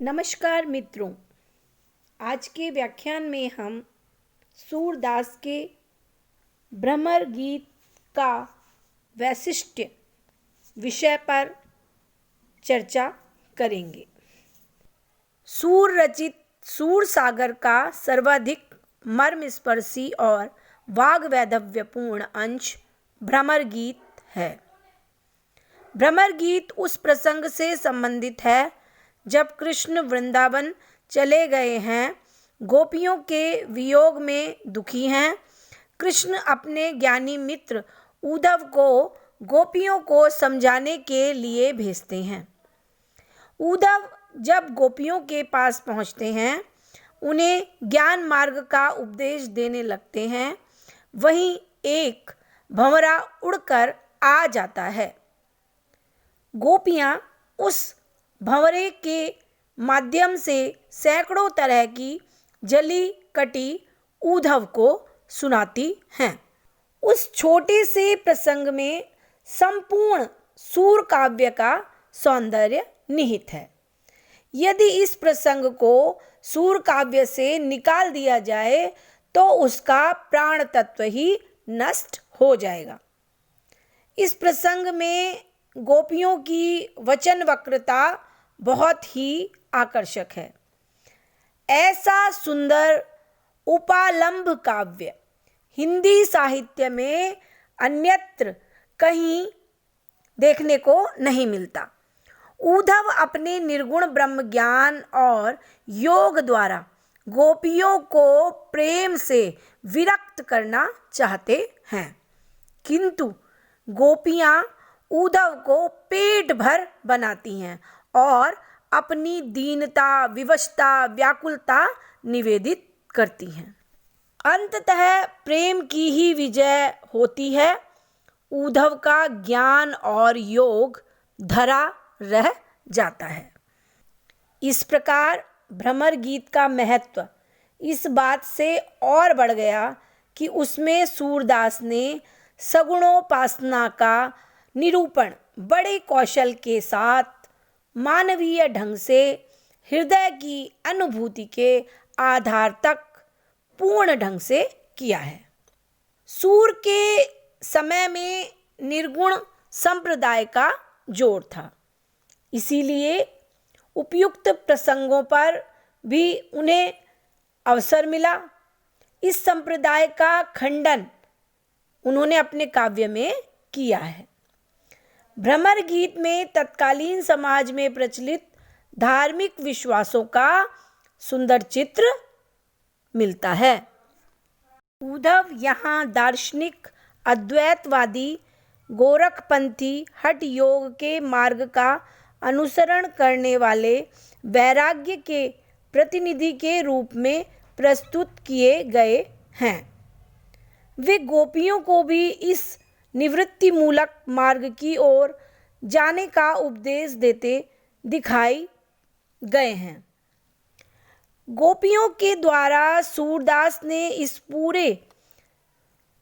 नमस्कार मित्रों, आज के व्याख्यान में हम सूरदास के भ्रमर गीत का वैशिष्ट्य विषय पर चर्चा करेंगे। सूर रचित सूर सागर का सर्वाधिक मर्मस्पर्शी और वाग्वैधव्यपूर्ण अंश भ्रमर गीत है। भ्रमर गीत उस प्रसंग से संबंधित है जब कृष्ण वृंदावन चले गए हैं, गोपियों के वियोग में दुखी हैं। कृष्ण अपने ज्ञानी मित्र उद्धव को गोपियों को समझाने के लिए भेजते हैं। उद्धव जब गोपियों के पास पहुंचते हैं, उन्हें ज्ञान मार्ग का उपदेश देने लगते हैं। वहीं एक भंवरा उड़कर आ जाता है। गोपियां उस भंवरे के माध्यम से सैकड़ों तरह की जली कटी उद्धव को सुनाती हैं। उस छोटे से प्रसंग में संपूर्ण सूर काव्य का सौंदर्य निहित है। यदि इस प्रसंग को सूर काव्य से निकाल दिया जाए तो उसका प्राण तत्व ही नष्ट हो जाएगा। इस प्रसंग में गोपियों की वचन वक्रता बहुत ही आकर्षक है। ऐसा सुंदर उपालंभ काव्य हिंदी साहित्य में अन्यत्र कहीं देखने को नहीं मिलता। उद्धव अपने निर्गुण ब्रह्म ज्ञान और योग द्वारा गोपियों को प्रेम से विरक्त करना चाहते हैं, किंतु गोपियां उद्धव को पेट भर बनाती हैं और अपनी दीनता, विवशता, व्याकुलता निवेदित करती हैं। अंततः प्रेम की ही विजय होती है। उद्धव का ज्ञान और योग धरा रह जाता है। इस प्रकार भ्रमर गीत का महत्व इस बात से और बढ़ गया कि उसमें सूरदास ने सगुणोपासना का निरूपण बड़े कौशल के साथ मानवीय ढंग से हृदय की अनुभूति के आधार तक पूर्ण ढंग से किया है। सूर के समय में निर्गुण संप्रदाय का जोर था, इसीलिए उपयुक्त प्रसंगों पर भी उन्हें अवसर मिला। इस संप्रदाय का खंडन उन्होंने अपने काव्य में किया है। भ्रमर गीत में तत्कालीन समाज में प्रचलित धार्मिक विश्वासों का सुंदर चित्र मिलता है। उद्धव यहाँ दार्शनिक अद्वैतवादी गोरखपंथी हठ योग के मार्ग का अनुसरण करने वाले वैराग्य के प्रतिनिधि के रूप में प्रस्तुत किए गए हैं। वे गोपियों को भी इस निवृत्ति मूलक मार्ग की ओर जाने का उपदेश देते दिखाई गए हैं। गोपियों के द्वारा सूरदास ने इस पूरे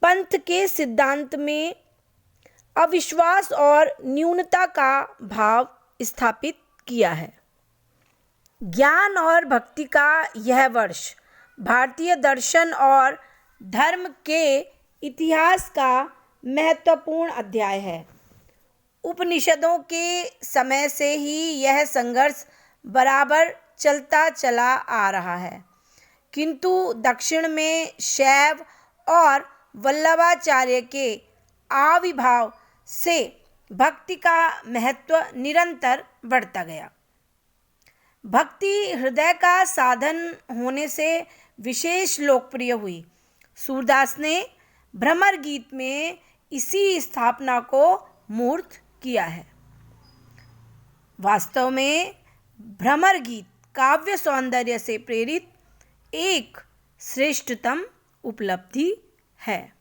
पंथ के सिद्धांत में अविश्वास और न्यूनता का भाव स्थापित किया है। ज्ञान और भक्ति का यह वर्ष भारतीय दर्शन और धर्म के इतिहास का महत्वपूर्ण अध्याय है। उपनिषदों के समय से ही यह संघर्ष बराबर चलता चला आ रहा है, किंतु दक्षिण में शैव और वल्लभाचार्य के आविर्भाव से भक्ति का महत्व निरंतर बढ़ता गया। भक्ति हृदय का साधन होने से विशेष लोकप्रिय हुई। सूरदास ने भ्रमर गीत में इसी स्थापना को मूर्त किया है। वास्तव में भ्रमर गीत काव्य सौंदर्य से प्रेरित एक श्रेष्ठतम उपलब्धि है।